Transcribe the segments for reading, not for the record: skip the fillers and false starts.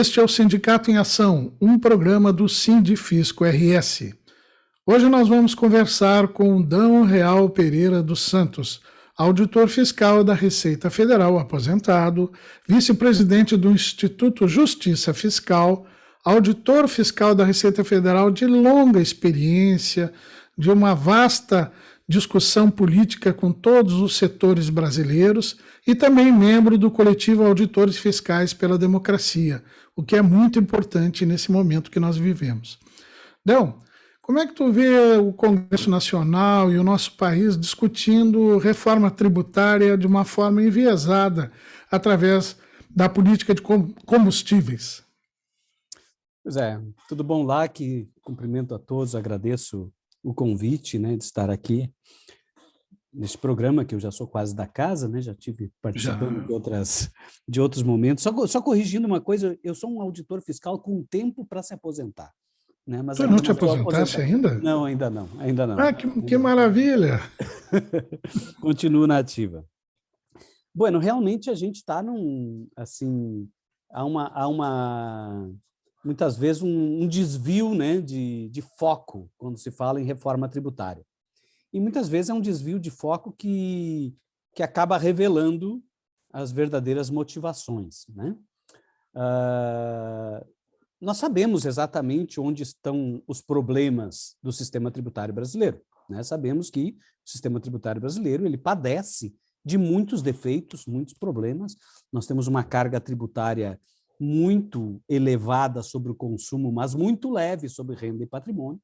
Este é o Sindicato em Ação, um programa do Sindifisco RS. Hoje nós vamos conversar com Dão Real Pereira dos Santos, auditor fiscal da Receita Federal aposentado, vice-presidente do Instituto Justiça Fiscal, auditor fiscal da Receita Federal de longa experiência, de uma vasta discussão política com todos os setores brasileiros e também membro do coletivo Auditores Fiscais pela Democracia, o que é muito importante nesse momento que nós vivemos. Dão, como é que tu vê o Congresso Nacional e o nosso país discutindo reforma tributária de uma forma enviesada através da política de combustíveis? Pois é, tudo bom lá, que cumprimento a todos, agradeço o convite, né, de estar aqui neste programa, que eu já sou quase da casa, né, já tive participando de outros momentos. Só corrigindo uma coisa, eu sou um auditor fiscal com tempo para se aposentar. Né, mas tu não te aposentaste ainda? Não, ainda não. Ah, que maravilha! Continuo na ativa. Bueno, realmente a gente está assim, muitas vezes um desvio, né, de foco quando se fala em reforma tributária. E muitas vezes é um desvio de foco que acaba revelando as verdadeiras motivações, né? Nós sabemos exatamente onde estão os problemas do sistema tributário brasileiro, né? Sabemos que o sistema tributário brasileiro ele padece de muitos defeitos, muitos problemas. Nós temos uma carga tributária muito elevada sobre o consumo, mas muito leve sobre renda e patrimônio.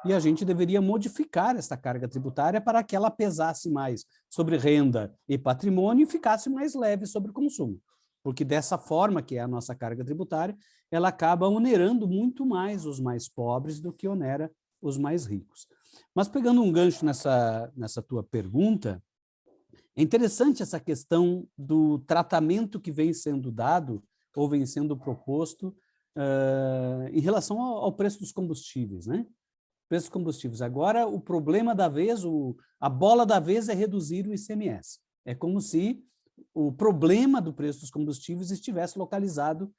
E a gente deveria modificar essa carga tributária para que ela pesasse mais sobre renda e patrimônio e ficasse mais leve sobre o consumo. Porque dessa forma, que é a nossa carga tributária, ela acaba onerando muito mais os mais pobres do que onera os mais ricos. Mas pegando um gancho nessa tua pergunta, é interessante essa questão do tratamento que vem sendo dado ou vem sendo proposto em relação ao preço dos combustíveis, né? Preços dos combustíveis. Agora, o problema da vez, a bola da vez é reduzir o ICMS. É como se o problema do preço dos combustíveis estivesse localizado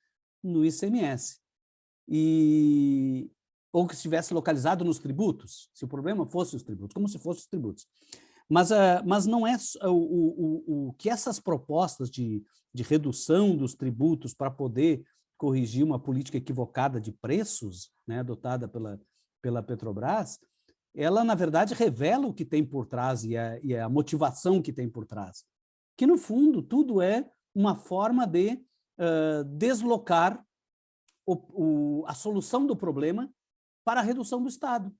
no ICMS. Ou que estivesse localizado nos tributos, se o problema fosse os tributos, como se fossem os tributos. Mas não é o que essas propostas de redução dos tributos para poder corrigir uma política equivocada de preços, né, adotada pela Petrobras, ela, na verdade, revela o que tem por trás e a motivação que tem por trás. Que, no fundo, tudo é uma forma de deslocar a solução do problema para a redução do Estado.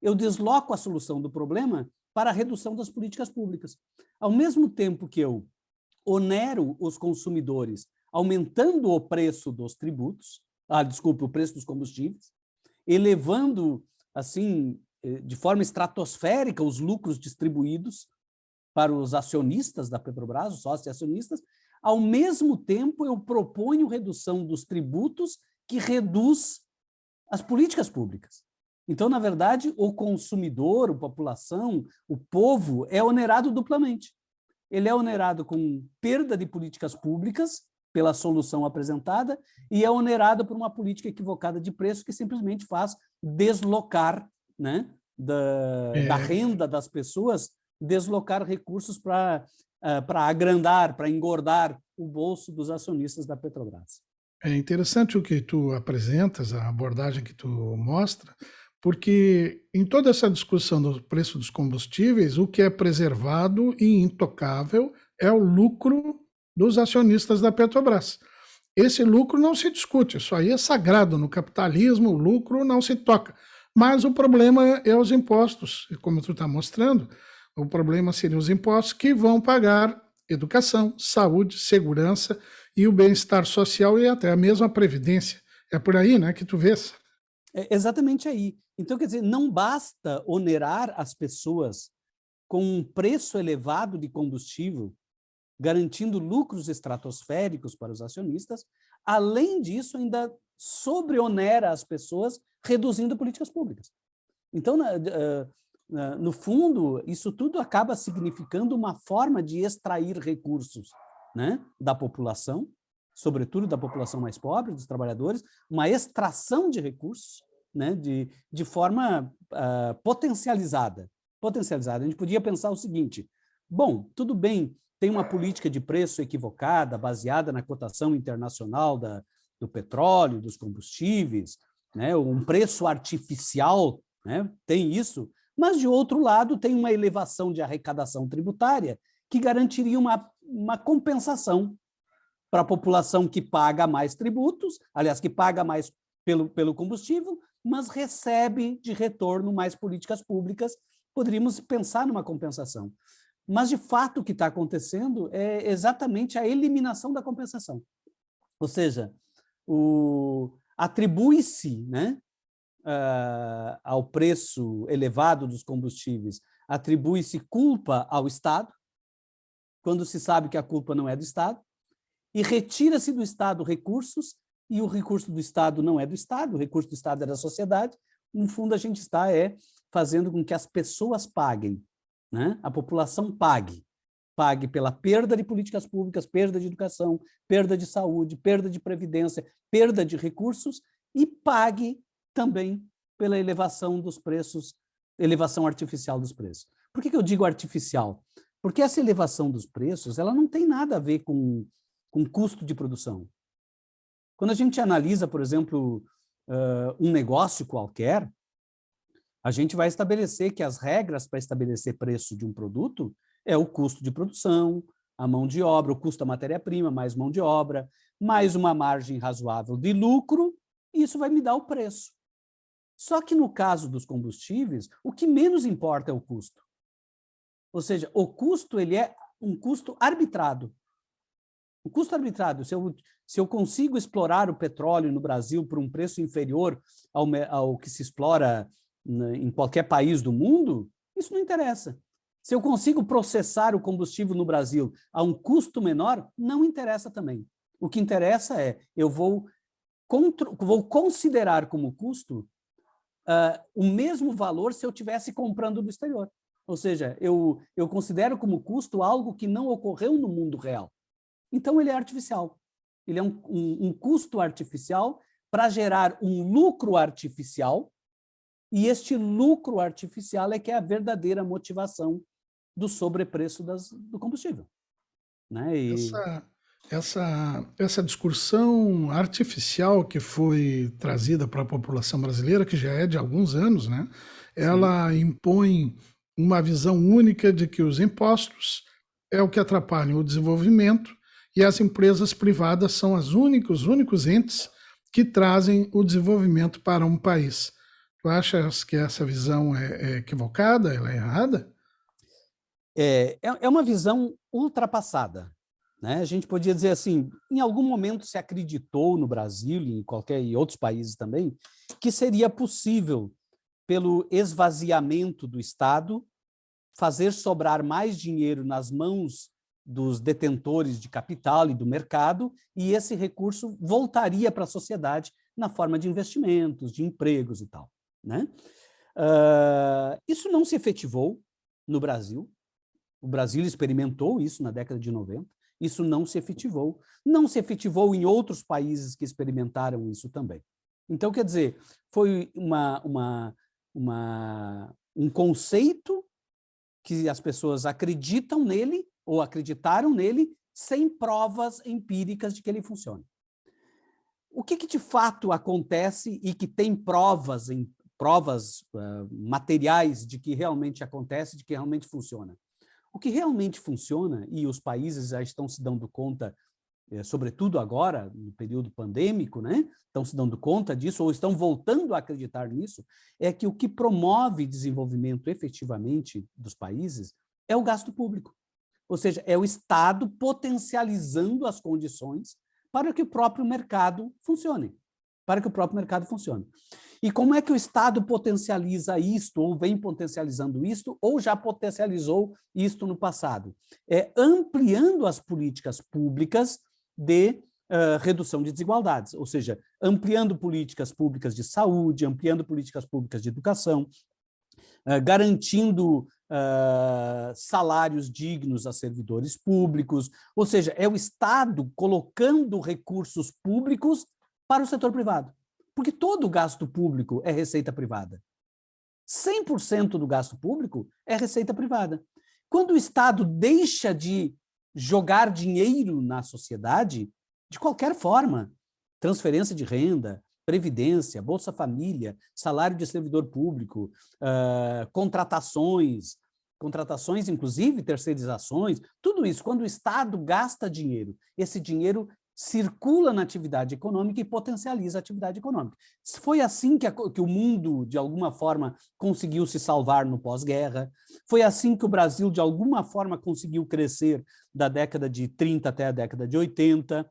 Eu desloco a solução do problema para a redução das políticas públicas. Ao mesmo tempo que eu onero os consumidores aumentando o preço dos tributos, o preço dos combustíveis, elevando, assim, de forma estratosférica os lucros distribuídos para os acionistas da Petrobras, os sócios acionistas, ao mesmo tempo eu proponho redução dos tributos que reduz as políticas públicas. Então, na verdade, o consumidor, a população, o povo é onerado duplamente. Ele é onerado com perda de políticas públicas pela solução apresentada e é onerado por uma política equivocada de preço que simplesmente faz deslocar, né, da renda das pessoas, deslocar recursos para agrandar, para engordar o bolso dos acionistas da Petrobras. É interessante o que tu apresentas, a abordagem que tu mostra, porque em toda essa discussão do preço dos combustíveis, o que é preservado e intocável é o lucro dos acionistas da Petrobras. Esse lucro não se discute, isso aí é sagrado no capitalismo, o lucro não se toca. Mas o problema é os impostos, e como tu está mostrando, o problema seriam os impostos que vão pagar educação, saúde, segurança e o bem-estar social e até a mesma previdência. É por aí, né, que tu vês? É exatamente aí. Então, quer dizer, não basta onerar as pessoas com um preço elevado de combustível, garantindo lucros estratosféricos para os acionistas, além disso, ainda sobreonera as pessoas, reduzindo políticas públicas. Então, no fundo, isso tudo acaba significando uma forma de extrair recursos, né, da população, sobretudo da população mais pobre, dos trabalhadores, uma extração de recursos, né, de forma potencializada. A gente podia pensar o seguinte: bom, tudo bem, tem uma política de preço equivocada, baseada na cotação internacional do petróleo, dos combustíveis, né, um preço artificial, né, tem isso, mas, de outro lado, tem uma elevação de arrecadação tributária que garantiria uma compensação para a população que paga mais tributos, aliás, que paga mais pelo combustível, mas recebe de retorno mais políticas públicas. Poderíamos pensar numa compensação. Mas, de fato, o que está acontecendo é exatamente a eliminação da compensação. Ou seja, atribui-se, né, ao preço elevado dos combustíveis, atribui-se culpa ao Estado, quando se sabe que a culpa não é do Estado, e retira-se do Estado recursos, e o recurso do Estado não é do Estado, o recurso do Estado é da sociedade. No fundo, a gente está fazendo com que as pessoas paguem, né? A população pague pela perda de políticas públicas, perda de educação, perda de saúde, perda de previdência, perda de recursos, e pague também pela elevação dos preços, elevação artificial dos preços. Por que eu digo artificial? Porque essa elevação dos preços, ela não tem nada a ver com custo de produção. Quando a gente analisa, por exemplo, um negócio qualquer, a gente vai estabelecer que as regras para estabelecer preço de um produto é o custo de produção, a mão de obra, o custo da matéria-prima, mais mão de obra, mais uma margem razoável de lucro, e isso vai me dar o preço. Só que no caso dos combustíveis, o que menos importa é o custo. Ou seja, o custo ele é um custo arbitrado. O custo arbitrado, se eu consigo explorar o petróleo no Brasil por um preço inferior ao que se explora em qualquer país do mundo, isso não interessa. Se eu consigo processar o combustível no Brasil a um custo menor, não interessa também. O que interessa é, eu vou considerar como custo o mesmo valor se eu estivesse comprando do exterior. Ou seja, eu considero como custo algo que não ocorreu no mundo real. Então, ele é artificial. Ele é um custo artificial para gerar um lucro artificial, e este lucro artificial é que é a verdadeira motivação do sobrepreço do combustível. Né? Essa discussão artificial que foi trazida para a população brasileira, que já é de alguns anos, né? Ela impõe uma visão única de que os impostos é o que atrapalham o desenvolvimento e as empresas privadas são os únicos entes que trazem o desenvolvimento para um país. Tu achas que essa visão é equivocada, ela é errada? É uma visão ultrapassada. Né? A gente podia dizer assim, em algum momento se acreditou no Brasil e em outros países também, que seria possível, pelo esvaziamento do Estado, fazer sobrar mais dinheiro nas mãos dos detentores de capital e do mercado, e esse recurso voltaria para a sociedade na forma de investimentos, de empregos e tal. Né? Isso não se efetivou no Brasil. O Brasil experimentou isso na década de 90. Isso não se efetivou. Não se efetivou em outros países que experimentaram isso também. Então, quer dizer, foi um conceito que as pessoas acreditam nele ou acreditaram nele sem provas empíricas de que ele funciona. O que de fato acontece e que tem provas materiais de que realmente acontece, de que realmente funciona? O que realmente funciona, e os países já estão se dando conta, sobretudo agora, no período pandêmico, né, estão se dando conta disso, ou estão voltando a acreditar nisso, é que o que promove desenvolvimento efetivamente dos países é o gasto público. Ou seja, é o Estado potencializando as condições para que o próprio mercado funcione. E como é que o Estado potencializa isto, ou vem potencializando isto, ou já potencializou isto no passado? É ampliando as políticas públicas de redução de desigualdades, ou seja, ampliando políticas públicas de saúde, ampliando políticas públicas de educação, garantindo salários dignos a servidores públicos, ou seja, é o Estado colocando recursos públicos para o setor privado, porque todo o gasto público é receita privada. 100% do gasto público é receita privada. Quando o Estado deixa de jogar dinheiro na sociedade, de qualquer forma, transferência de renda, previdência, Bolsa Família, salário de servidor público, contratações, inclusive terceirizações, tudo isso, quando o Estado gasta dinheiro, esse dinheiro circula na atividade econômica e potencializa a atividade econômica. Foi assim que o mundo, de alguma forma, conseguiu se salvar no pós-guerra, foi assim que o Brasil, de alguma forma, conseguiu crescer da década de 30 até a década de 80,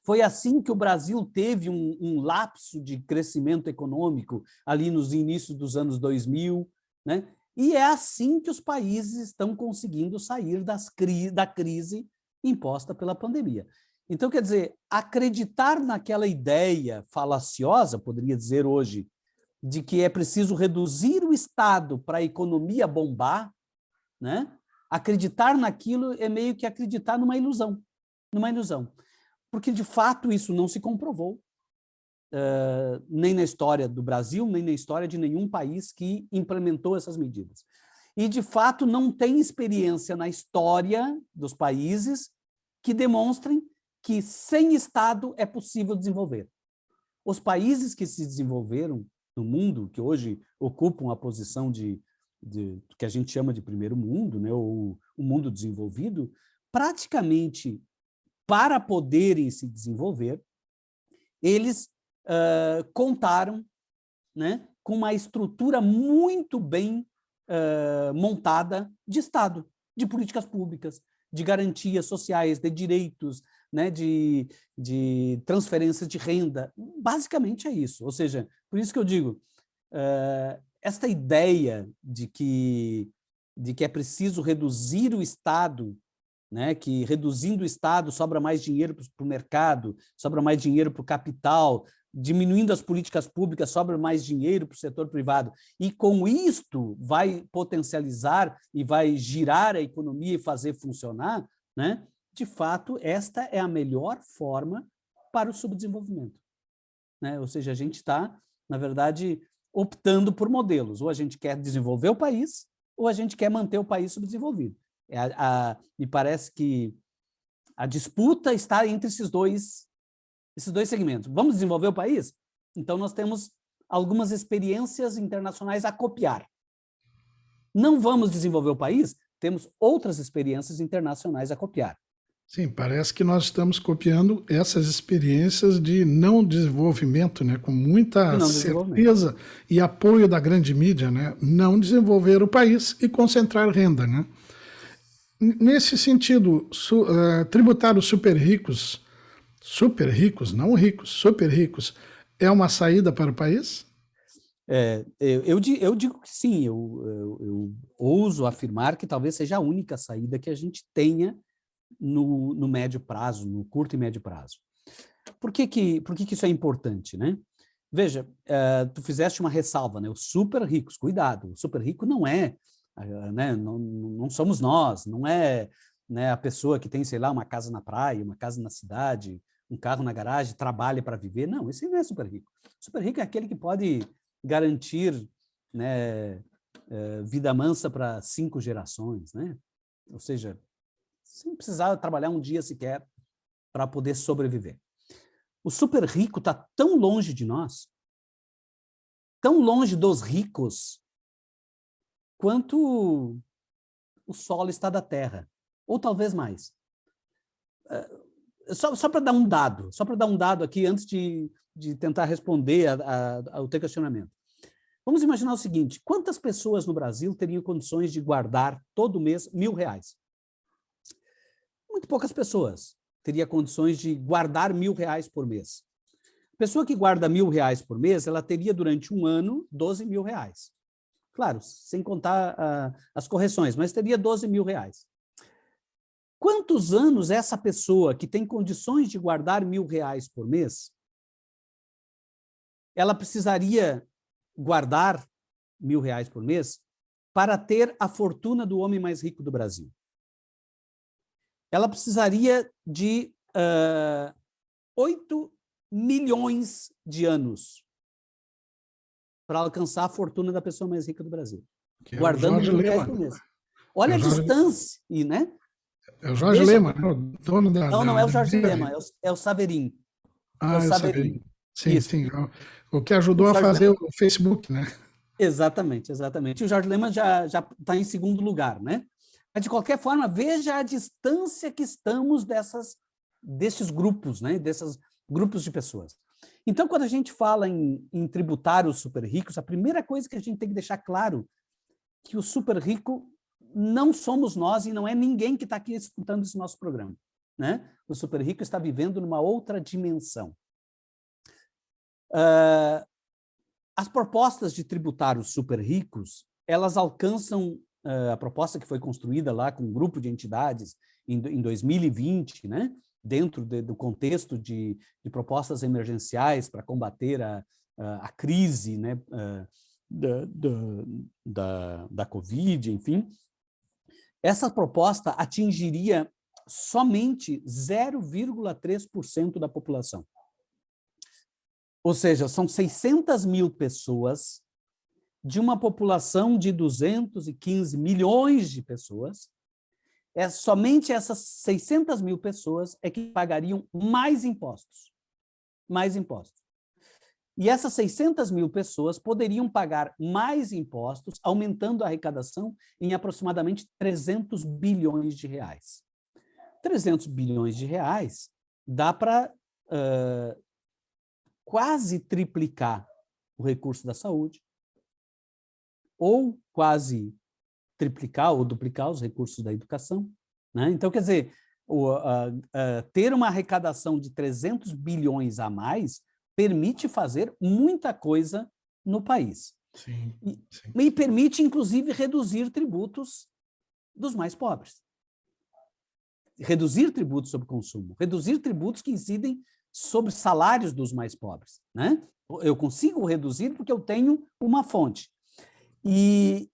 foi assim que o Brasil teve um lapso de crescimento econômico ali nos inícios dos anos 2000, né? E é assim que os países estão conseguindo sair da crise imposta pela pandemia. Então, quer dizer, acreditar naquela ideia falaciosa, poderia dizer hoje, de que é preciso reduzir o Estado para a economia bombar, né? Acreditar naquilo é meio que acreditar numa ilusão, porque, de fato, isso não se comprovou, nem na história do Brasil, nem na história de nenhum país que implementou essas medidas. E, de fato, não tem experiência na história dos países que demonstrem que sem Estado é possível desenvolver. Os países que se desenvolveram no mundo, que hoje ocupam a posição que a gente chama de primeiro mundo, né, ou o mundo desenvolvido, praticamente, para poderem se desenvolver, eles contaram, né, com uma estrutura muito bem montada de Estado, de políticas públicas, de garantias sociais, de direitos, né, de transferência de renda. Basicamente é isso. Ou seja, por isso que eu digo, esta ideia de que é preciso reduzir o Estado, né, que reduzindo o Estado sobra mais dinheiro para o mercado, sobra mais dinheiro para o capital, diminuindo as políticas públicas, sobra mais dinheiro para o setor privado, e com isto vai potencializar e vai girar a economia e fazer funcionar, né? De fato, esta é a melhor forma para o subdesenvolvimento, né? Ou seja, a gente está, na verdade, optando por modelos. Ou a gente quer desenvolver o país, ou a gente quer manter o país subdesenvolvido. Me parece que a disputa está entre esses dois segmentos. Vamos desenvolver o país? Então, nós temos algumas experiências internacionais a copiar. Não vamos desenvolver o país? Temos outras experiências internacionais a copiar. Sim, parece que nós estamos copiando essas experiências de não desenvolvimento, né, com muita certeza e apoio da grande mídia, né, não desenvolver o país e concentrar renda, né. Nesse sentido, tributar os super ricos, não ricos, super ricos, é uma saída para o país? Eu digo que sim, eu ouso afirmar que talvez seja a única saída que a gente tenha no médio prazo, no curto e médio prazo. Por que isso é importante, né? Veja, tu fizeste uma ressalva, né? Os super ricos, cuidado, o super rico não é, né? Não somos nós, não é, né, a pessoa que tem, sei lá, uma casa na praia, uma casa na cidade, um carro na garagem, trabalha para viver. Não, esse não é super rico. Super rico é aquele que pode garantir, né, vida mansa para 5 gerações, né? Ou seja, sem precisar trabalhar um dia sequer para poder sobreviver. O super rico está tão longe de nós, tão longe dos ricos, quanto o solo está da terra, ou talvez mais. Só para dar um dado aqui, antes de tentar responder ao teu questionamento. Vamos imaginar o seguinte: quantas pessoas no Brasil teriam condições de guardar todo mês R$1.000? Muito poucas pessoas teriam condições de guardar R$1.000 por mês. A pessoa que guarda R$1.000 por mês, ela teria durante um ano R$12.000. Claro, sem contar as correções, mas teria R$12.000. Quantos anos essa pessoa que tem condições de guardar R$1.000 por mês, ela precisaria guardar R$1.000 por mês para ter a fortuna do homem mais rico do Brasil? Ela precisaria de 8 milhões de anos para alcançar a fortuna da pessoa mais rica do Brasil. Que é guardando o Jorge R$1.000 Lema. por mês. Olha a distância, né? É o Jorge Lema, o dono da... Não é o Jorge Lema, é o Saverin. Ah, é o Saverin. Sim, Isso. sim. O que ajudou a fazer o Facebook, né? Exatamente. E o Jorge Lema já está em segundo lugar, né? Mas, de qualquer forma, veja a distância que estamos desses grupos, né? Desses grupos de pessoas. Então, quando a gente fala em tributar os super ricos, a primeira coisa que a gente tem que deixar claro que o super rico não somos nós e não é ninguém que está aqui escutando esse nosso programa, né? O super rico está vivendo numa outra dimensão. As propostas de tributar os super ricos, elas alcançam a proposta que foi construída lá com um grupo de entidades em 2020, né? Dentro do contexto de propostas emergenciais para combater a crise, né? Da Covid, enfim. Essa proposta atingiria somente 0,3% da população. Ou seja, são 600 mil pessoas de uma população de 215 milhões de pessoas. Somente essas 600 mil pessoas é que pagariam mais impostos. Mais impostos. E essas 600 mil pessoas poderiam pagar mais impostos, aumentando a arrecadação em aproximadamente 300 bilhões de reais. 300 bilhões de reais dá para quase triplicar o recurso da saúde, ou quase triplicar ou duplicar os recursos da educação, né? Então, quer dizer, ter uma arrecadação de 300 bilhões a mais permite fazer muita coisa no país. Sim, sim. E permite, inclusive, reduzir tributos dos mais pobres. Reduzir tributos sobre consumo, reduzir tributos que incidem sobre salários dos mais pobres, né? Eu consigo reduzir porque eu tenho uma fonte. E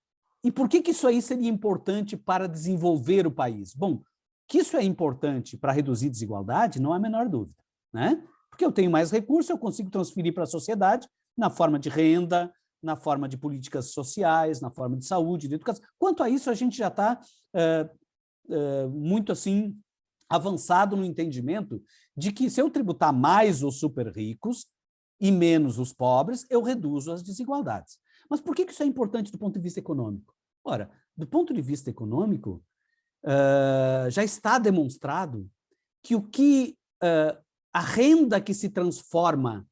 por que isso aí seria importante para desenvolver o país? Bom, que isso é importante para reduzir desigualdade, não há a menor dúvida, né? Porque eu tenho mais recursos, eu consigo transferir para a sociedade na forma de renda, na forma de políticas sociais, na forma de saúde, de educação. Quanto a isso, a gente já está muito assim avançado no entendimento de que se eu tributar mais os super ricos e menos os pobres, eu reduzo as desigualdades. Mas por que isso é importante do ponto de vista econômico? Ora, do ponto de vista econômico, já está demonstrado que a renda que se transforma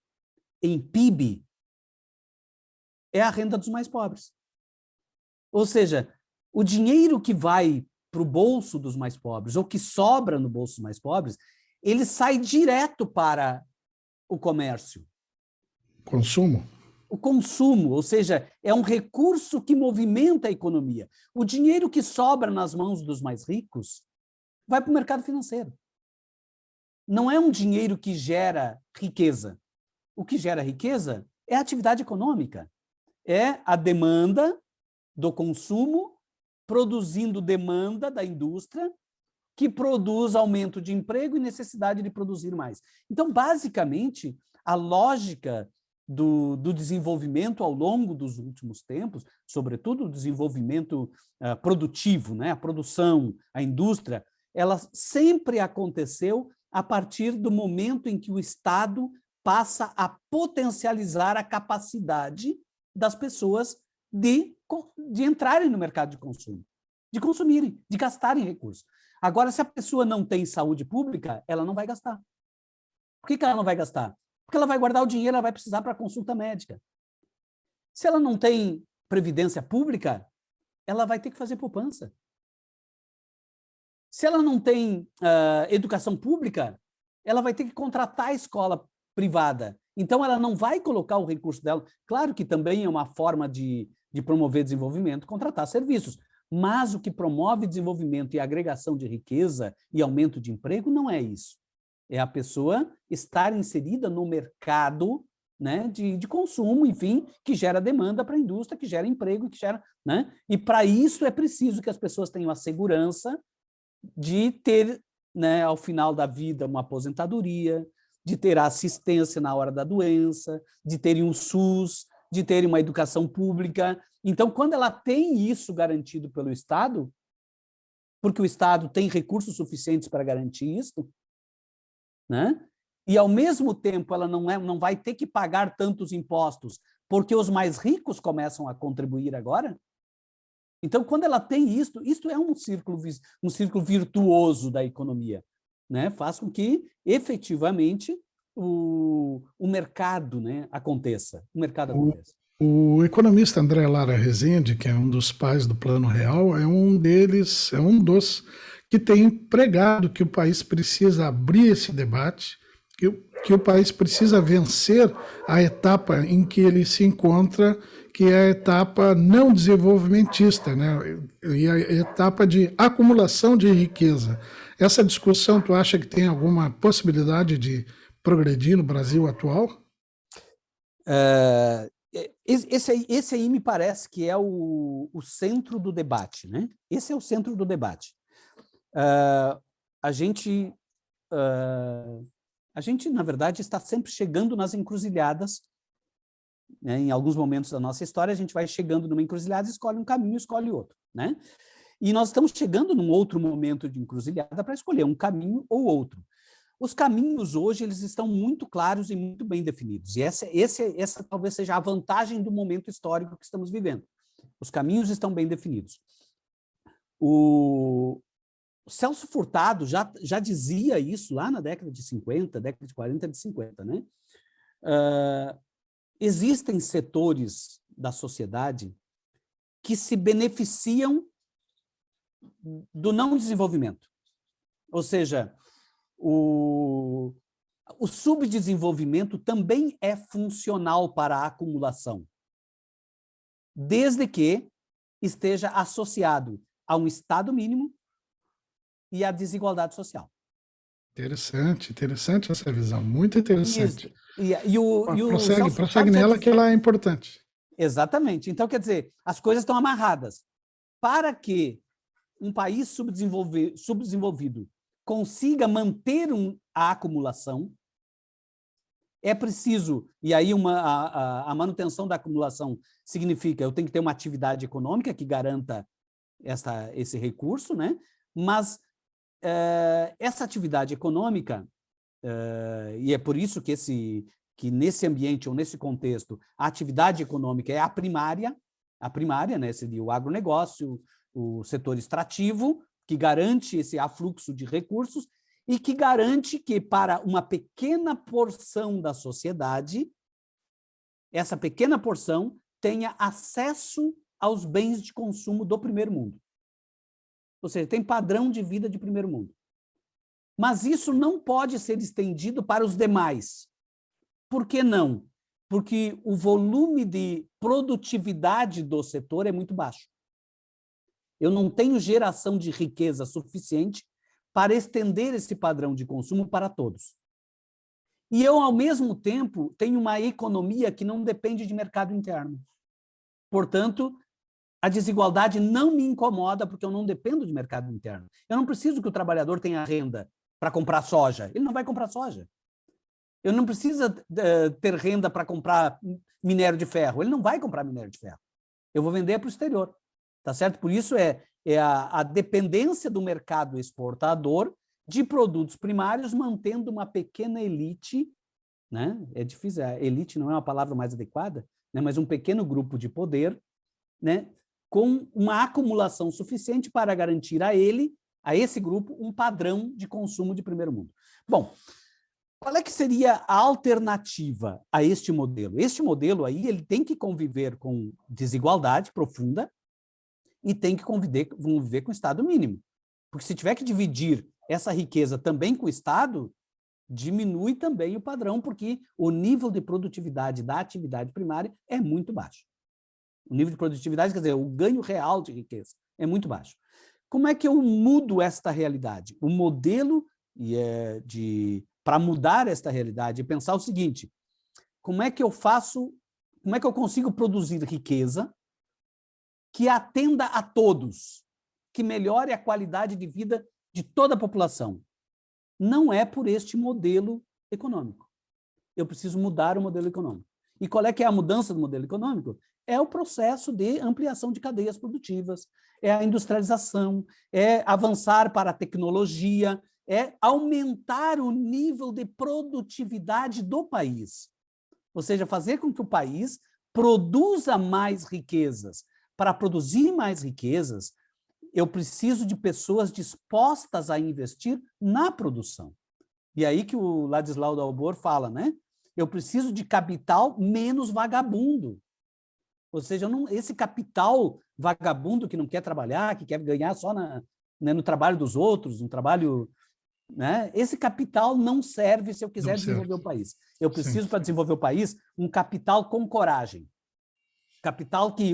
em PIB é a renda dos mais pobres. Ou seja, o dinheiro que vai para o bolso dos mais pobres, ou que sobra no bolso dos mais pobres, ele sai direto para o comércio. Consumo? O consumo, ou seja, é um recurso que movimenta a economia. O dinheiro que sobra nas mãos dos mais ricos vai para o mercado financeiro. Não é um dinheiro que gera riqueza. O que gera riqueza é a atividade econômica. É a demanda do consumo produzindo demanda da indústria que produz aumento de emprego e necessidade de produzir mais. Então, basicamente, a lógica do desenvolvimento ao longo dos últimos tempos, sobretudo o desenvolvimento produtivo, né? A produção, a indústria, ela sempre aconteceu a partir do momento em que o Estado passa a potencializar a capacidade das pessoas de entrarem no mercado de consumo, de consumirem, de gastarem recursos. Agora, se a pessoa não tem saúde pública, ela não vai gastar. Por que ela não vai gastar? Porque ela vai guardar o dinheiro, ela vai precisar para consulta médica. Se ela não tem previdência pública, ela vai ter que fazer poupança. Se ela não tem educação pública, ela vai ter que contratar a escola privada. Então, ela não vai colocar o recurso dela. Claro que também é uma forma de promover desenvolvimento, contratar serviços. Mas o que promove desenvolvimento e agregação de riqueza e aumento de emprego não é isso. É a pessoa estar inserida no mercado né, de consumo, enfim, que gera demanda para a indústria, que gera emprego, que gera, né? E para isso é preciso que as pessoas tenham a segurança de ter, né, ao final da vida, uma aposentadoria, de ter a assistência na hora da doença, de terem um SUS, de terem uma educação pública. Então, quando ela tem isso garantido pelo Estado, porque o Estado tem recursos suficientes para garantir isso, né? E, ao mesmo tempo, ela não vai ter que pagar tantos impostos, porque os mais ricos começam a contribuir agora. Então, quando ela tem isto é um círculo virtuoso da economia, né? Faz com que, efetivamente, o mercado, né, aconteça. O mercado aconteça. O economista André Lara Rezende, que é um dos pais do Plano Real, é um deles, é um dos que tem pregado que o país precisa abrir esse debate, que o país precisa vencer a etapa em que ele se encontra, que é a etapa não desenvolvimentista, né? E a etapa de acumulação de riqueza. Essa discussão, tu acha que tem alguma possibilidade de progredir no Brasil atual? Esse aí me parece que é o centro do debate, né? Esse é o centro do debate. A gente, na verdade, está sempre chegando nas encruzilhadas, né? Em alguns momentos da nossa história, a gente vai chegando numa encruzilhada, escolhe um caminho, escolhe outro, né? E nós estamos chegando num outro momento de encruzilhada para escolher um caminho ou outro. Os caminhos hoje eles estão muito claros e muito bem definidos. E essa talvez seja a vantagem do momento histórico que estamos vivendo. Os caminhos estão bem definidos. O Celso Furtado já dizia isso lá na década de 50, década de 40, de 50, né? Existem setores da sociedade que se beneficiam do não desenvolvimento. Ou seja, o subdesenvolvimento também é funcional para a acumulação, desde que esteja associado a um Estado mínimo e à desigualdade social. Interessante essa visão, muito interessante. Prossegue nela que ela é importante. Exatamente. Então, quer dizer, as coisas estão amarradas. Para que um país subdesenvolvido consiga manter a acumulação, é preciso, e aí a manutenção da acumulação significa eu tenho que ter uma atividade econômica que garanta esse recurso, né? Mas essa atividade econômica, e é por isso que nesse ambiente ou nesse contexto, a atividade econômica é a primária, né? Seria o agronegócio, o setor extrativo, que garante esse afluxo de recursos e que garante que, para uma pequena porção da sociedade, essa pequena porção tenha acesso aos bens de consumo do primeiro mundo. Ou seja, tem padrão de vida de primeiro mundo. Mas isso não pode ser estendido para os demais. Por que não? Porque o volume de produtividade do setor é muito baixo. Eu não tenho geração de riqueza suficiente para estender esse padrão de consumo para todos. E eu, ao mesmo tempo, tenho uma economia que não depende de mercado interno. Portanto, a desigualdade não me incomoda porque eu não dependo de mercado interno. Eu não preciso que o trabalhador tenha renda para comprar soja. Ele não vai comprar soja. Eu não preciso ter renda para comprar minério de ferro. Ele não vai comprar minério de ferro. Eu vou vender para o exterior. Tá certo? Por isso é a dependência do mercado exportador de produtos primários, mantendo uma pequena elite, né? É difícil, a elite não é uma palavra mais adequada, né? Mas um pequeno grupo de poder, né? Com uma acumulação suficiente para garantir a esse grupo, um padrão de consumo de primeiro mundo. Bom, qual é que seria a alternativa a este modelo? Este modelo aí, ele tem que conviver com desigualdade profunda, e tem que conviver com o Estado mínimo. Porque se tiver que dividir essa riqueza também com o Estado, diminui também o padrão, porque o nível de produtividade da atividade primária é muito baixo. O nível de produtividade, quer dizer, o ganho real de riqueza é muito baixo. Como é que eu mudo esta realidade? O modelo para mudar esta realidade é pensar o seguinte: como é que eu consigo produzir riqueza que atenda a todos, que melhore a qualidade de vida de toda a população. Não é por este modelo econômico. Eu preciso mudar o modelo econômico. E qual é que é a mudança do modelo econômico? É o processo de ampliação de cadeias produtivas, é a industrialização, é avançar para a tecnologia, é aumentar o nível de produtividade do país. Ou seja, fazer com que o país produza mais riquezas. Para produzir mais riquezas, eu preciso de pessoas dispostas a investir na produção. E aí que o Ladislau Dalbor fala, né? Eu preciso de capital menos vagabundo. Ou seja, esse capital vagabundo que não quer trabalhar, que quer ganhar só no trabalho dos outros, um trabalho... Né? Esse capital não serve se eu quiser desenvolver o país. Eu preciso, para desenvolver o país, um capital com coragem.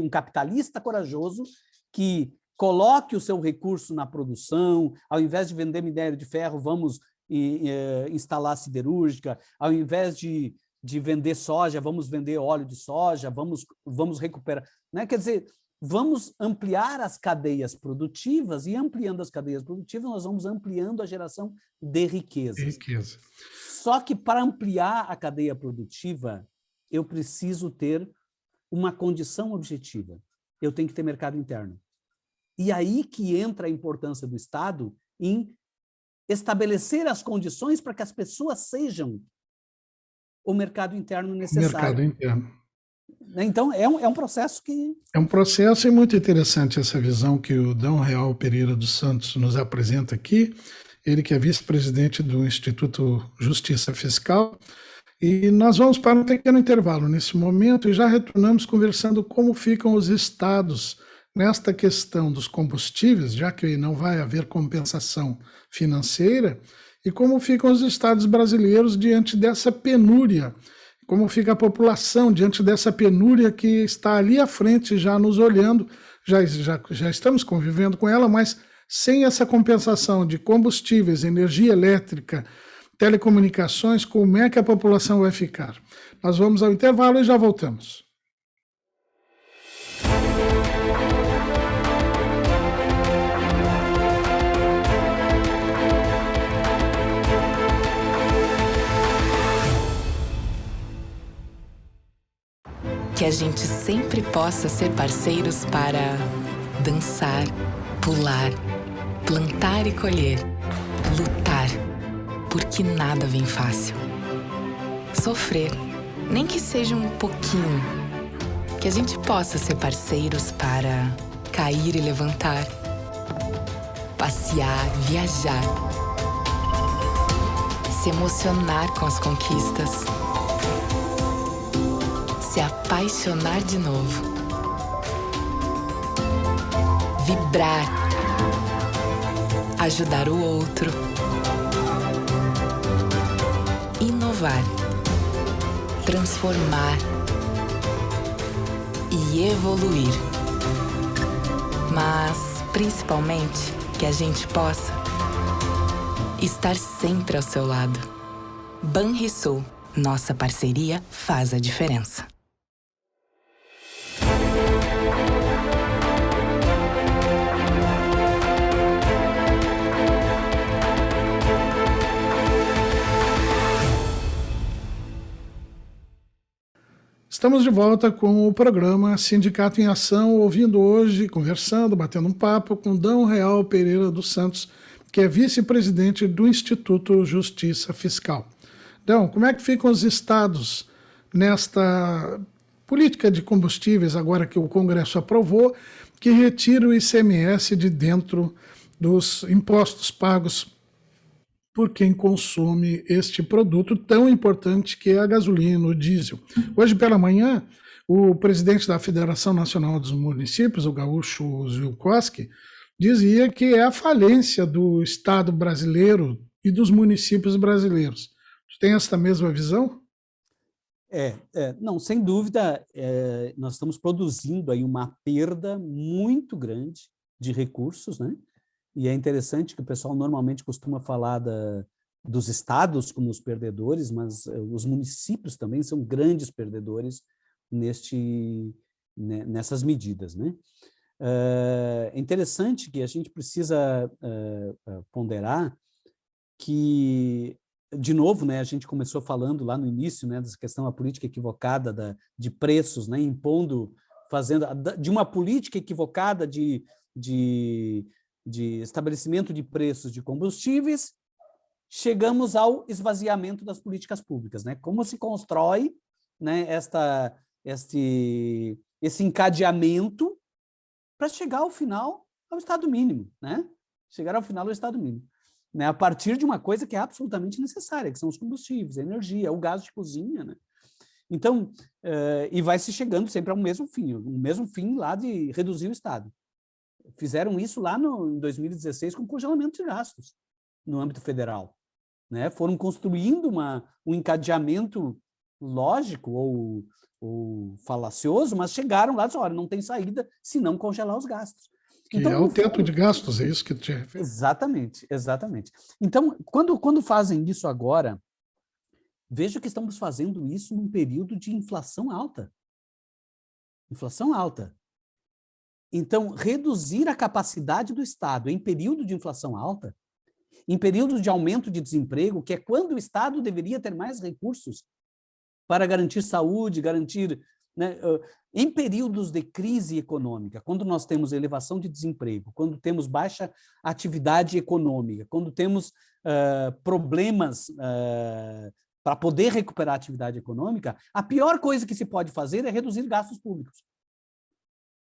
Um capitalista corajoso que coloque o seu recurso na produção, ao invés de vender minério de ferro, vamos instalar siderúrgica, ao invés de vender soja, vamos vender óleo de soja, vamos recuperar. Né? Quer dizer, vamos ampliar as cadeias produtivas e, ampliando as cadeias produtivas, nós vamos ampliando a geração de riquezas. Só que, para ampliar a cadeia produtiva, eu preciso ter uma condição objetiva. Eu tenho que ter mercado interno. E aí que entra a importância do Estado em estabelecer as condições para que as pessoas sejam o mercado interno necessário. Mercado interno. Então, é um processo que... É um processo e muito interessante essa visão que o D. Real Pereira dos Santos nos apresenta aqui, ele que é vice-presidente do Instituto Justiça Fiscal. E nós vamos para um pequeno intervalo nesse momento e já retornamos conversando como ficam os estados nesta questão dos combustíveis, já que não vai haver compensação financeira, e como ficam os estados brasileiros diante dessa penúria, como fica a população diante dessa penúria que está ali à frente já nos olhando, já estamos convivendo com ela, mas sem essa compensação de combustíveis, energia elétrica, telecomunicações, como é que a população vai ficar? Nós vamos ao intervalo e já voltamos. Que a gente sempre possa ser parceiros para dançar, pular, plantar e colher, lutar, porque nada vem fácil. Sofrer, nem que seja um pouquinho. Que a gente possa ser parceiros para cair e levantar, passear, viajar, se emocionar com as conquistas, se apaixonar de novo, vibrar, ajudar o outro, inovar, transformar e evoluir. Mas, principalmente, que a gente possa estar sempre ao seu lado. Banrisul, nossa parceria faz a diferença. Estamos de volta com o programa Sindicato em Ação, ouvindo hoje, conversando, batendo um papo com D. Real Pereira dos Santos, que é vice-presidente do Instituto Justiça Fiscal. Então, como é que ficam os estados nesta política de combustíveis, agora que o Congresso aprovou, que retira o ICMS de dentro dos impostos pagos por quem consome este produto tão importante que é a gasolina, o diesel. Hoje pela manhã, o presidente da Federação Nacional dos Municípios, o gaúcho Zilkowski, dizia que é a falência do Estado brasileiro e dos municípios brasileiros. Tu tem essa mesma visão? Não, sem dúvida, nós estamos produzindo aí uma perda muito grande de recursos, né? E é interessante que o pessoal normalmente costuma falar dos estados como os perdedores, mas os municípios também são grandes perdedores nessas medidas, né? É interessante que a gente precisa ponderar que, de novo, né, a gente começou falando lá no início, né, dessa questão da política equivocada de preços, né, fazendo de uma política equivocada de estabelecimento de preços de combustíveis, chegamos ao esvaziamento das políticas públicas, né? Como se constrói, né, esse encadeamento para chegar ao final ao Estado mínimo, né? Chegar ao final ao Estado mínimo, né? A partir de uma coisa que é absolutamente necessária, que são os combustíveis, a energia, o gás de cozinha, né? Então, e vai se chegando sempre ao mesmo fim lá de reduzir o Estado. Fizeram isso lá em 2016 com congelamento de gastos no âmbito federal, né? Foram construindo um encadeamento lógico ou falacioso, mas chegaram lá e disseram, olha, não tem saída se não congelar os gastos. Que então, é o teto de gastos, é isso que tu tinha referido? Exatamente, exatamente. Então, quando fazem isso agora, veja que estamos fazendo isso num período de inflação alta. Inflação alta. Então, reduzir a capacidade do Estado em período de inflação alta, em período de aumento de desemprego, que é quando o Estado deveria ter mais recursos para garantir saúde, garantir, né, em períodos de crise econômica, quando nós temos elevação de desemprego, quando temos baixa atividade econômica, quando temos problemas para poder recuperar a atividade econômica, a pior coisa que se pode fazer é reduzir gastos públicos.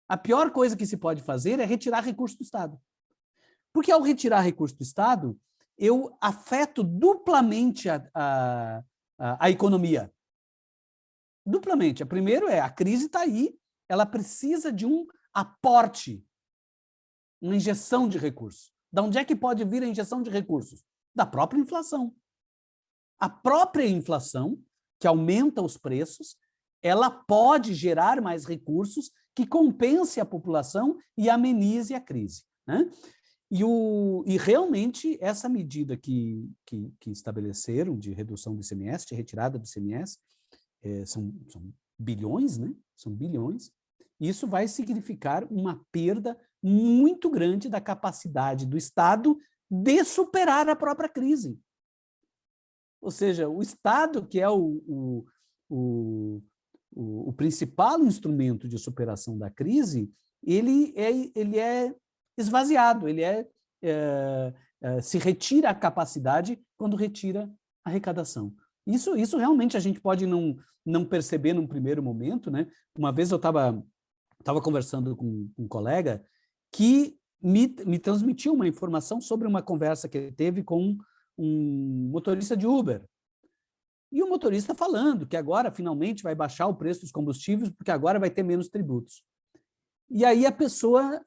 A pior coisa que se pode fazer é retirar recursos do Estado. Porque ao retirar recursos do Estado, eu afeto duplamente a economia. Duplamente. Primeiro a crise está aí, ela precisa de um aporte, uma injeção de recursos. Da onde é que pode vir a injeção de recursos? Da própria inflação. A própria inflação, que aumenta os preços, ela pode gerar mais recursos que compense a população e amenize a crise, né? E realmente essa medida que estabeleceram de redução do ICMS, de retirada do ICMS, são bilhões, né? São bilhões. Isso vai significar uma perda muito grande da capacidade do Estado de superar a própria crise. Ou seja, o Estado, que é o principal instrumento de superação da crise, ele é esvaziado, se retira a capacidade quando retira a arrecadação. Isso realmente a gente pode não perceber num primeiro momento, né? Uma vez eu estava conversando com um colega que me transmitiu uma informação sobre uma conversa que ele teve com um motorista de Uber. E o motorista falando que agora finalmente vai baixar o preço dos combustíveis porque agora vai ter menos tributos. E aí a pessoa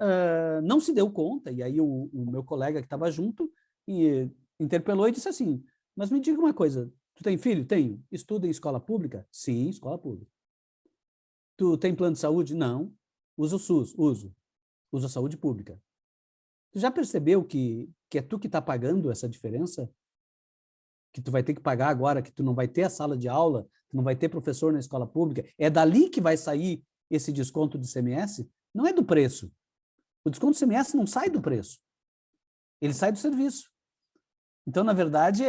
não se deu conta, e aí o meu colega que estava junto interpelou e disse assim, mas me diga uma coisa, tu tem filho? Tenho. Estuda em escola pública? Sim, escola pública. Tu tem plano de saúde? Não. Usa o SUS? Uso. Usa a saúde pública. Tu já percebeu que é tu que está pagando essa diferença? Que tu vai ter que pagar agora, que tu não vai ter a sala de aula, tu não vai ter professor na escola pública? É dali que vai sair esse desconto do ICMS? Não é do preço. O desconto do ICMS não sai do preço. Ele sai do serviço. Então, na verdade,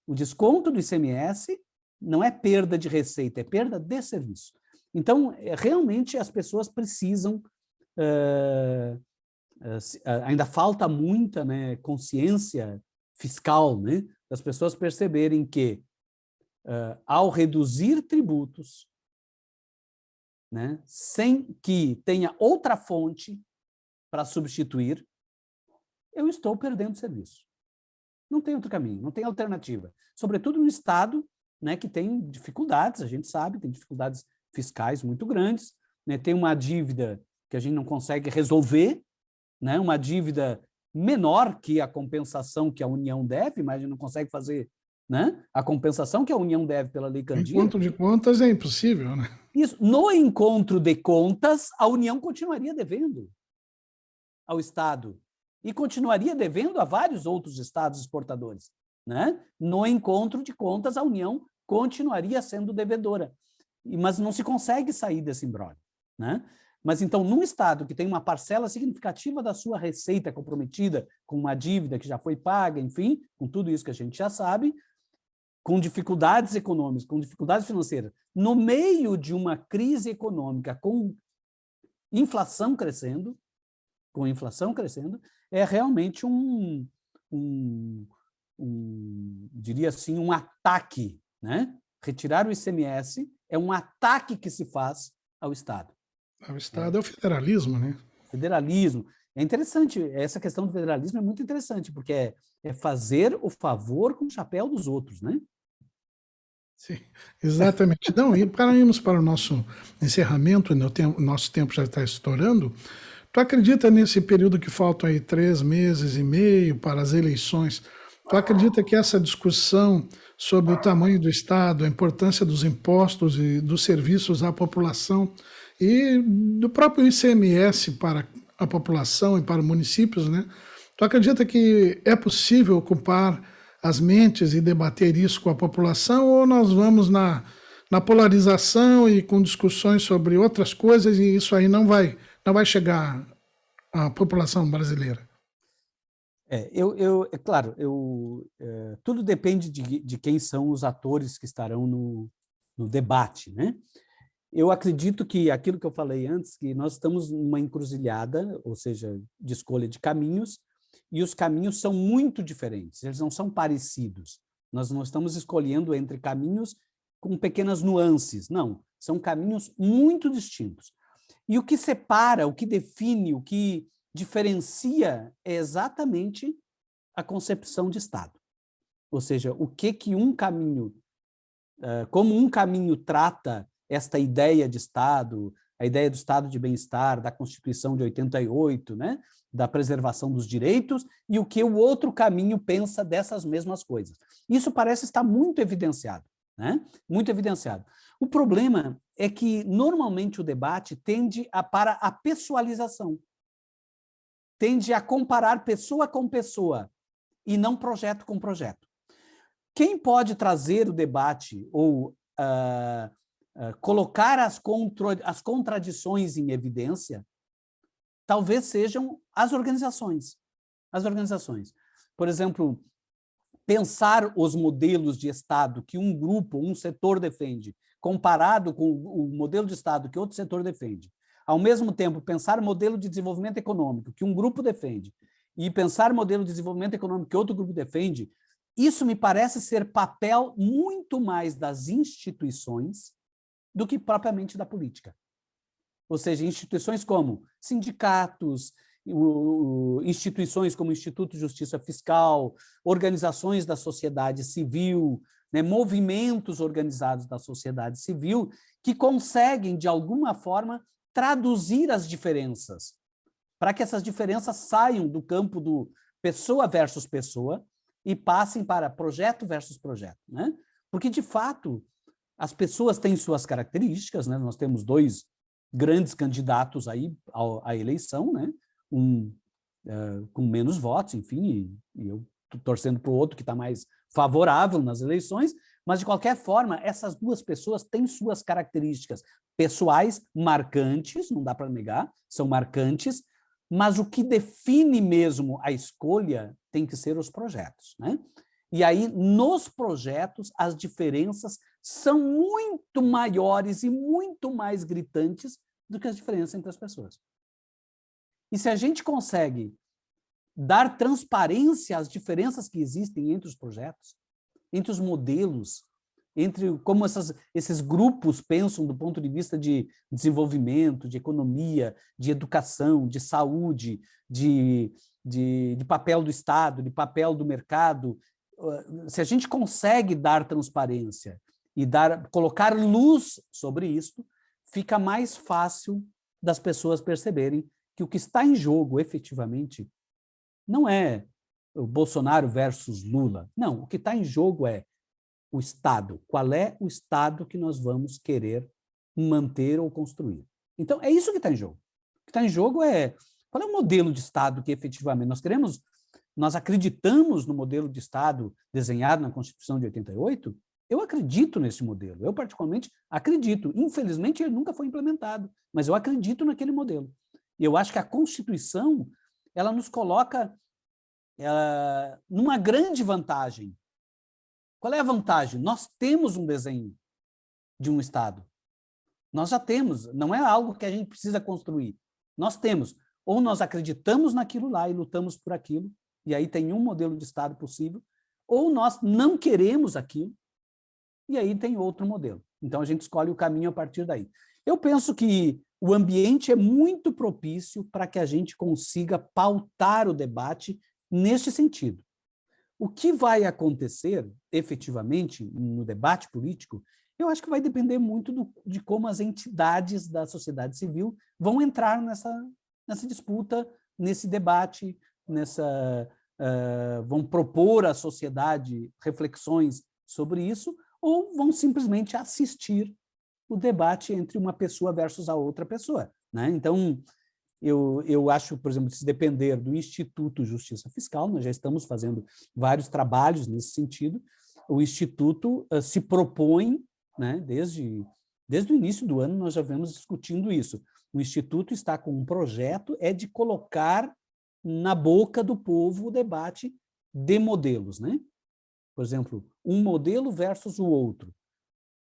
o desconto do ICMS não é perda de receita, é perda de serviço. Então, realmente, as pessoas precisam... ainda falta muita, né, consciência fiscal, né, das pessoas perceberem que, ao reduzir tributos, né, sem que tenha outra fonte para substituir, eu estou perdendo serviço. Não tem outro caminho, não tem alternativa. Sobretudo no Estado, né, que tem dificuldades, a gente sabe, tem dificuldades fiscais muito grandes, né, tem uma dívida que a gente não consegue resolver, né, uma dívida menor que a compensação que a União deve, mas a gente não consegue fazer, né, a compensação que a União deve pela Lei Candir. Encontro de contas é impossível, né? Isso. No encontro de contas, a União continuaria devendo ao Estado e continuaria devendo a vários outros estados exportadores, né? No encontro de contas, a União continuaria sendo devedora. Mas não se consegue sair desse imbróglio, né? Mas, então, num Estado que tem uma parcela significativa da sua receita comprometida com uma dívida que já foi paga, enfim, com tudo isso que a gente já sabe, com dificuldades econômicas, com dificuldades financeiras, no meio de uma crise econômica com inflação crescendo, é realmente diria assim, um ataque, né? Retirar o ICMS é um ataque que se faz ao Estado. O Estado é o federalismo, né? Federalismo. É interessante, essa questão do federalismo é muito interessante, porque é fazer o favor com o chapéu dos outros, né? Sim, exatamente. Então, e para irmos para o nosso encerramento, o nosso tempo já está estourando, tu acredita nesse período que faltam aí 3 meses e meio para as eleições, tu acredita que essa discussão sobre o tamanho do Estado, a importância dos impostos e dos serviços à população e do próprio ICMS para a população e para municípios, né? Tu acredita que é possível ocupar as mentes e debater isso com a população, ou nós vamos na polarização e com discussões sobre outras coisas e isso aí não vai chegar à população brasileira? É claro, tudo depende de quem são os atores que estarão no debate, né? Eu acredito que aquilo que eu falei antes, que nós estamos numa encruzilhada, ou seja, de escolha de caminhos, e os caminhos são muito diferentes, eles não são parecidos. Nós não estamos escolhendo entre caminhos com pequenas nuances, não, são caminhos muito distintos. E o que separa, o que define, o que diferencia é exatamente a concepção de Estado. Ou seja, o que um caminho, como um caminho trata esta ideia de Estado, a ideia do Estado de bem-estar, da Constituição de 88, né, da preservação dos direitos, e o que o outro caminho pensa dessas mesmas coisas. Isso parece estar muito evidenciado, né? Muito evidenciado. O problema é que, normalmente, o debate tende para a pessoalização, tende a comparar pessoa com pessoa, e não projeto com projeto. Quem pode trazer o debate ou colocar as contradições em evidência, talvez sejam as organizações. As organizações. Por exemplo, pensar os modelos de Estado que um grupo, um setor defende, comparado com o modelo de Estado que outro setor defende. Ao mesmo tempo, pensar modelo de desenvolvimento econômico que um grupo defende e pensar modelo de desenvolvimento econômico que outro grupo defende, isso me parece ser papel muito mais das instituições do que propriamente da política. Ou seja, instituições como sindicatos, instituições como o Instituto de Justiça Fiscal, organizações da sociedade civil, né, movimentos organizados da sociedade civil, que conseguem, de alguma forma, traduzir as diferenças, para que essas diferenças saiam do campo do pessoa versus pessoa e passem para projeto versus projeto, né? Porque, de fato, as pessoas têm suas características, né? Nós temos 2 grandes candidatos aí à eleição, né? Um com menos votos, enfim, e eu estou torcendo para o outro que está mais favorável nas eleições, mas, de qualquer forma, essas 2 pessoas têm suas características pessoais marcantes, não dá para negar, são marcantes, mas o que define mesmo a escolha tem que ser os projetos, né? E aí, nos projetos, as diferenças são muito maiores e muito mais gritantes do que as diferenças entre as pessoas. E se a gente consegue dar transparência às diferenças que existem entre os projetos, entre os modelos, entre como esses grupos pensam do ponto de vista de desenvolvimento, de economia, de educação, de saúde, de papel do Estado, de papel do mercado, se a gente consegue dar transparência e colocar luz sobre isso, fica mais fácil das pessoas perceberem que o que está em jogo, efetivamente, não é o Bolsonaro versus Lula. Não, o que está em jogo é o Estado. Qual é o Estado que nós vamos querer manter ou construir? Então, é isso que está em jogo. O que está em jogo é qual é o modelo de Estado que efetivamente nós queremos nós acreditamos no modelo de Estado desenhado na Constituição de 88, eu acredito nesse modelo, eu particularmente acredito. Infelizmente, ele nunca foi implementado, mas eu acredito naquele modelo. E eu acho que a Constituição, ela nos coloca numa grande vantagem. Qual é a vantagem? Nós temos um desenho de um Estado. Nós já temos, não é algo que a gente precisa construir. Nós temos. Ou nós acreditamos naquilo lá e lutamos por aquilo, e aí tem um modelo de Estado possível, ou nós não queremos aquilo, e aí tem outro modelo. Então, a gente escolhe o caminho a partir daí. Eu penso que o ambiente é muito propício para que a gente consiga pautar o debate neste sentido. O que vai acontecer, efetivamente, no debate político, eu acho que vai depender muito de como as entidades da sociedade civil vão entrar nessa disputa, nesse debate, vão propor à sociedade reflexões sobre isso, ou vão simplesmente assistir o debate entre uma pessoa versus a outra pessoa, né? Então, eu acho, por exemplo, se depender do Instituto Justiça Fiscal, nós já estamos fazendo vários trabalhos nesse sentido, o Instituto se propõe, né, desde o início do ano nós já vemos discutindo isso, o Instituto está com um projeto, de colocar na boca do povo o debate de modelos, né? Por exemplo, um modelo versus o outro.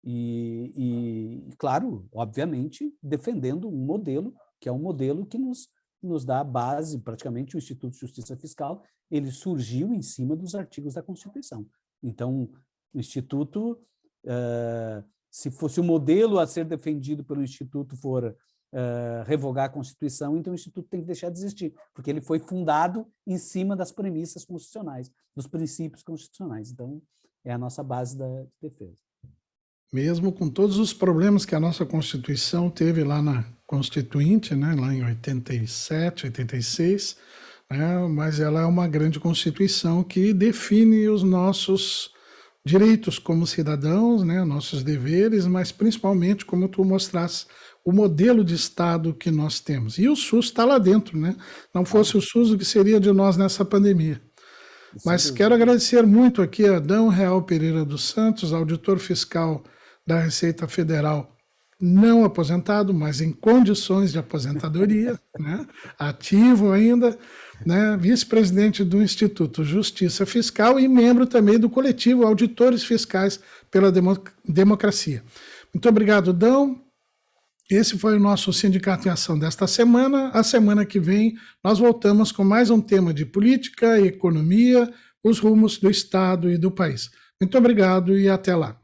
E claro, obviamente, defendendo um modelo, que é um modelo que nos dá a base, praticamente o Instituto de Justiça Fiscal, ele surgiu em cima dos artigos da Constituição. Então, o Instituto, se fosse o modelo a ser defendido pelo Instituto for revogar a Constituição, então o Instituto tem que deixar de existir, porque ele foi fundado em cima das premissas constitucionais, dos princípios constitucionais. Então, é a nossa base da defesa. Mesmo com todos os problemas que a nossa Constituição teve lá na Constituinte, né, lá em 87, 86, né, mas ela é uma grande Constituição que define os nossos direitos como cidadãos, né, nossos deveres, mas principalmente, como tu mostraste, o modelo de Estado que nós temos. E o SUS está lá dentro, né? Não fosse o SUS, o que seria de nós nessa pandemia? Mas quero agradecer muito aqui a Adão Real Pereira dos Santos, auditor fiscal da Receita Federal, não aposentado, mas em condições de aposentadoria, né? Ativo ainda, né? Vice-presidente do Instituto Justiça Fiscal e membro também do coletivo Auditores Fiscais pela Democracia. Muito obrigado, Adão. Esse foi o nosso Sindicato em Ação desta semana. A semana que vem nós voltamos com mais um tema de política e economia, os rumos do Estado e do país. Muito obrigado e até lá.